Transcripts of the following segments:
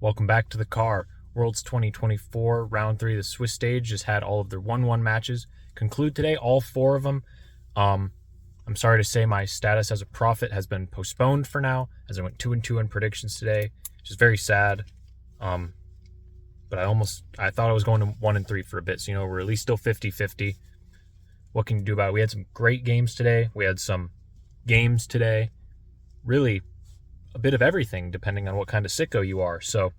Welcome back to the car. Worlds 2024, round 3 of the Swiss stage just had all of their 1-1 matches conclude today, all 4 of them. I'm sorry to say my status as a prophet has been postponed for now, as I went 2-2 in predictions today, which is very sad. But I thought I was going to 1-3 for a bit, so we're at least still 50-50. What can you do about it? We had some great games today. We had some games today. Really, a bit of everything, depending on what kind of sicko you are. So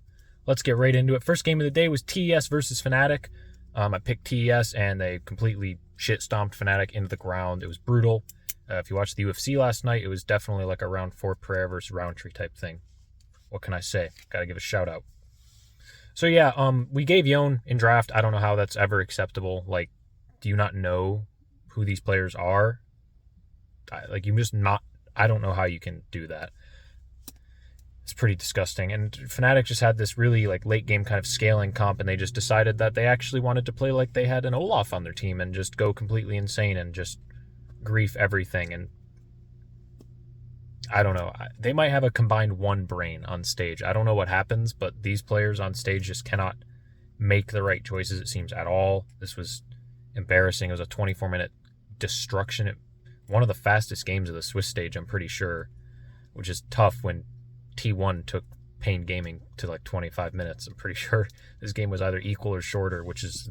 let's get right into it. First game of the day was TES versus Fnatic. I picked TES, and they completely shit-stomped Fnatic into the ground. It was brutal. If you watched the UFC last night, it was definitely like a round 4 prayer versus Roundtree type thing. What can I say? Gotta give a shout-out. So yeah, we gave Yone in draft. I don't know how that's ever acceptable. Like, do you not know who these players are? I don't know how you can do that. It's pretty disgusting. And Fnatic just had this really late game kind of scaling comp, and they just decided that they actually wanted to play like they had an Olaf on their team and just go completely insane and just grief everything. And I don't know. They might have a combined one brain on stage. I don't know what happens, but these players on stage just cannot make the right choices, it seems, at all. This was embarrassing. It was a 24-minute destruction. One of the fastest games of the Swiss stage, I'm pretty sure, which is tough when T1 took Pain Gaming to 25 minutes. I'm pretty sure this game was either equal or shorter, which is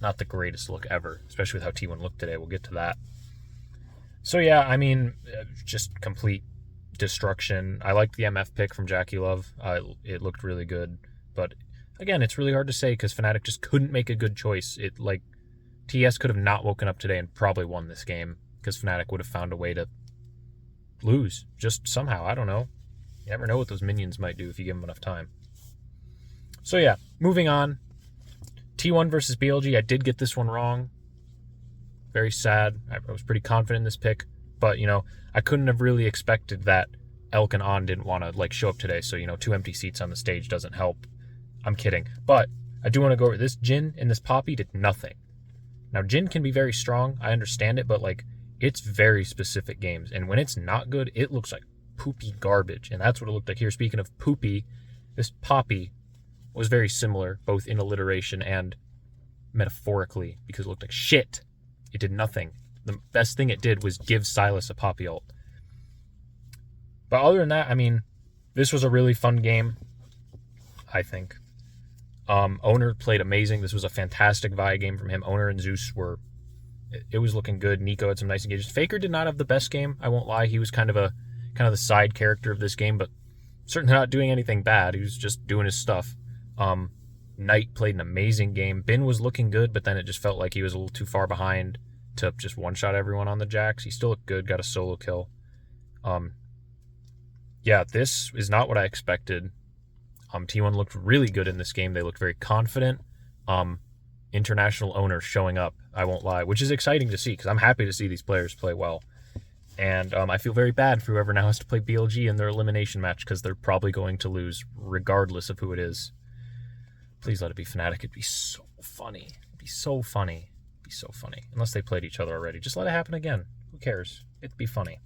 not the greatest look ever, especially with how T1 looked today. We'll get to that. So yeah, just complete destruction. I liked the MF pick from Jackie Love. It looked really good. But again, it's really hard to say because Fnatic just couldn't make a good choice. TS could have not woken up today and probably won this game because Fnatic would have found a way to lose. Just somehow. I don't know. You never know what those minions might do if you give them enough time. So yeah, moving on. T1 versus BLG. I did get this one wrong. Very sad. I was pretty confident in this pick. But, I couldn't have really expected that Elk and On didn't want to show up today. So, 2 empty seats on the stage doesn't help. I'm kidding. But I do want to go over this. Jhin and this Poppy did nothing. Now, Jhin can be very strong. I understand it. But, it's very specific games. And when it's not good, it looks like poopy garbage. And that's what it looked like here. Speaking of poopy, this Poppy was very similar, both in alliteration and metaphorically, because it looked like shit. It did nothing. The best thing it did was give Sylas a Poppy ult. But other than that, this was a really fun game, I think. Owner played amazing. This was a fantastic Vi game from him. Owner and Zeus it was looking good. Nico had some nice engagements. Faker did not have the best game, I won't lie. He was kind of the side character of this game, but certainly not doing anything bad. He was just doing his stuff. Knight played an amazing game. Bin was looking good, but then it just felt like he was a little too far behind to just one-shot everyone on the Jax. He still looked good, got a solo kill. Yeah, this is not what I expected. T1 looked really good in this game. They looked very confident. International Owner showing up, I won't lie, which is exciting to see because I'm happy to see these players play well. And I feel very bad for whoever now has to play BLG in their elimination match because they're probably going to lose regardless of who it is. Please let it be Fnatic. It'd be so funny. It'd be so funny. It'd be so funny. Unless they played each other already. Just let it happen again. Who cares? It'd be funny.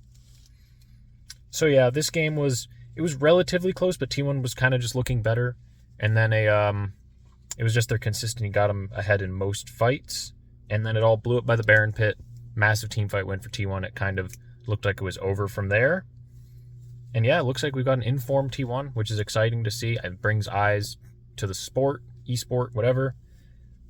So yeah, this game was relatively close, but T1 was kind of just looking better. And then it was just their consistency got them ahead in most fights. And then it all blew up by the Baron pit. Massive team fight win for T1. It kind of looked like it was over from there. And yeah, it looks like we've got an informed T1, which is exciting to see. It brings eyes to the sport, esport, whatever.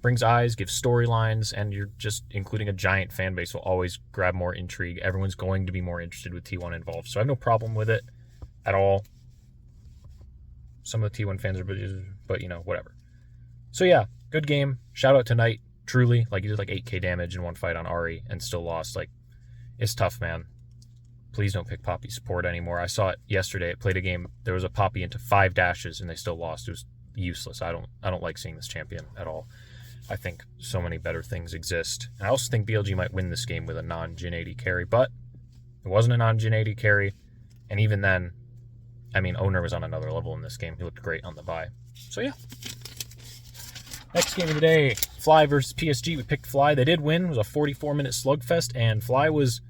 Brings eyes, gives storylines, and you're just including a giant fan base will always grab more intrigue. Everyone's going to be more interested with T1 involved. So I have no problem with it at all. Some of the T1 fans are, but whatever. So yeah, good game. Shout out to Knight. Truly, he did 8k damage in one fight on Ahri and still lost. It's tough, man. Please don't pick Poppy support anymore. I saw it yesterday. It played a game. There was a Poppy into 5 dashes and they still lost. It was useless. I don't like seeing this champion at all. I think so many better things exist. And I also think BLG might win this game with a non-Jhin AD carry, but it wasn't a non-Jhin AD carry. And even then, Owner was on another level in this game. He looked great on the bye. So yeah. Next game of the day, Fly versus PSG. We picked Fly. They did win. It was a 44-minute slugfest, and Fly was...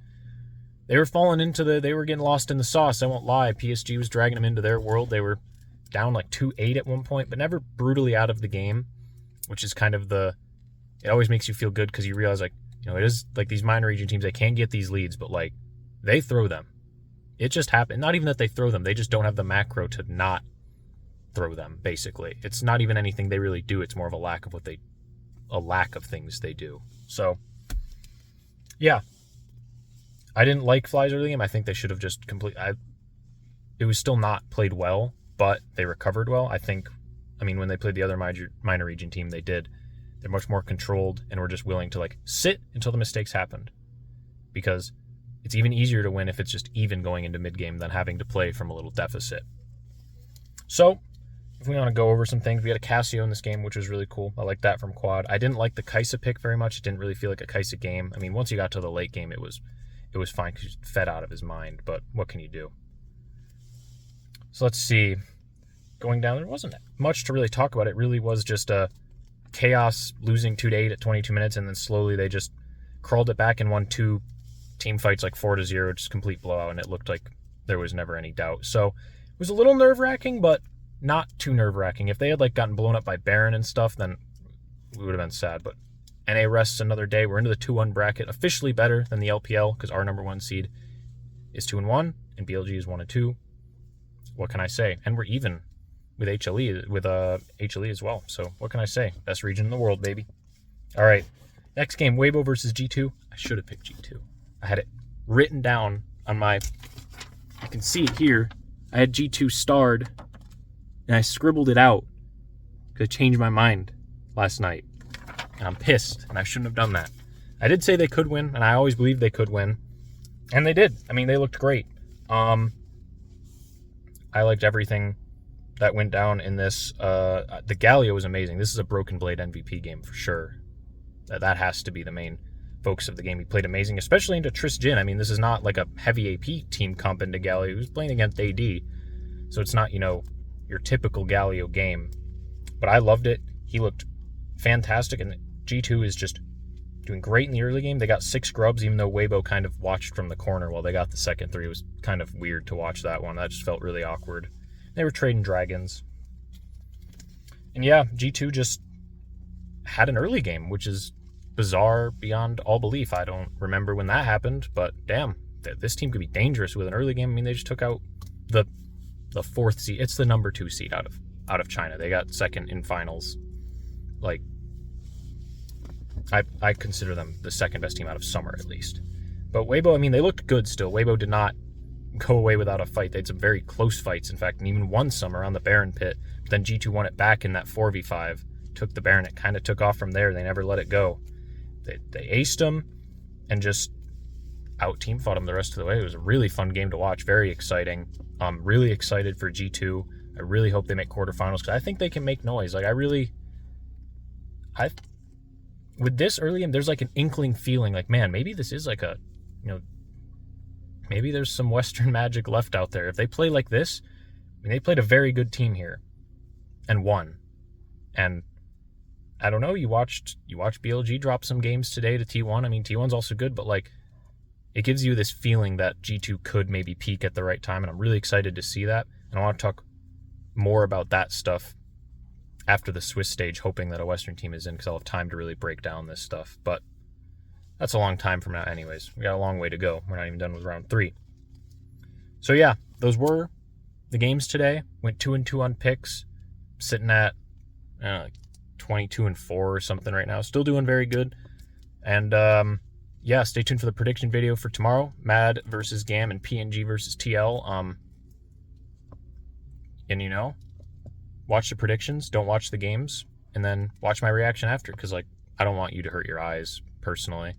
They were falling into they were getting lost in the sauce, I won't lie. PSG was dragging them into their world. They were down like 2-8 at one point, but never brutally out of the game, which is kind of it always makes you feel good because you realize, like, you know, it is like these minor region teams, they can get these leads, but like they throw them. It just happened. Not even that they throw them, they just don't have the macro to not throw them, basically. It's not even anything they really do. It's more of a lack of things they do. So, yeah. I didn't like Fly's early game. I think they should have just it was still not played well, but they recovered well. When they played the other minor region team, they did. They're much more controlled and were just willing to like sit until the mistakes happened, because it's even easier to win if it's just even going into mid-game than having to play from a little deficit. So, if we want to go over some things, we had a Casio in this game, which was really cool. I like that from Quad. I didn't like the Kaisa pick very much. It didn't really feel like a Kaisa game. I mean, once you got to the late game, it was fine because he fed out of his mind, but what can you do? So let's see. Going down, there wasn't much to really talk about. It really was just a chaos, losing 2-8 at 22 minutes, and then slowly they just crawled it back and won 2 team fights like 4-0, just complete blowout, and it looked like there was never any doubt. So it was a little nerve-wracking, but not too nerve-wracking. If they had like gotten blown up by Baron and stuff, then we would have been sad. But NA rests another day. We're into the 2-1 bracket, officially better than the LPL because our number 1 seed is 2-1 and BLG is 1-2. What can I say? And we're even with HLE as well. So what can I say? Best region in the world, baby. All right, next game, Weibo versus G2. I should have picked G2. I had it written down on my. You can see it here. I had G2 starred, and I scribbled it out because I changed my mind last night, and I'm pissed, and I shouldn't have done that. I did say they could win, and I always believed they could win, and they did. I mean, they looked great. I liked everything that went down in this. The Galio was amazing. This is a Broken Blade MVP game for sure. That has to be the main focus of the game. He played amazing, especially into Triss Jin. I mean, this is not like a heavy AP team comp into Galio. He was playing against AD, so it's not, your typical Galio game. But I loved it. He looked fantastic, and G2 is just doing great in the early game. They got 6 grubs, even though Weibo kind of watched from the corner while they got the second 3. It was kind of weird to watch that one. That just felt really awkward. They were trading dragons. And yeah, G2 just had an early game, which is bizarre beyond all belief. I don't remember when that happened, but damn, this team could be dangerous with an early game. I mean, they just took out the 4th seed. It's the number 2 seed out of China. They got second in finals. Like, I consider them the second best team out of summer, at least. But Weibo, I mean, they looked good still. Weibo did not go away without a fight. They had some very close fights, in fact, and even won summer on the Baron pit. But then G2 won it back in that 4v5, took the Baron. It kind of took off from there. They never let it go. They aced them and just out-team fought them the rest of the way. It was a really fun game to watch, very exciting. I'm really excited for G2. I really hope they make quarterfinals because I think they can make noise. Like, with this early game, there's like an inkling feeling like, man, maybe this is like a, maybe there's some Western magic left out there. If they play like this, I mean, they played a very good team here and won. And I don't know, you watched BLG drop some games today to T1. I mean, T1's also good, but like, it gives you this feeling that G2 could maybe peak at the right time, and I'm really excited to see that. And I want to talk more about that stuff after the Swiss stage, hoping that a Western team is in, because I'll have time to really break down this stuff. But that's a long time from now anyways. We got a long way to go. We're not even done with round 3. So yeah, those were the games today. Went 2-2 on picks, sitting at 22-4 or something right now. Still doing very good. And yeah, stay tuned for the prediction video for tomorrow. Mad versus Gam and PNG versus TL. And watch the predictions, don't watch the games, and then watch my reaction after, because like, I don't want you to hurt your eyes personally.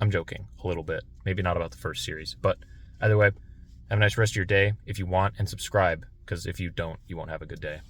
I'm joking a little bit. Maybe not about the first series, but either way, have a nice rest of your day if you want, and subscribe, because if you don't, you won't have a good day.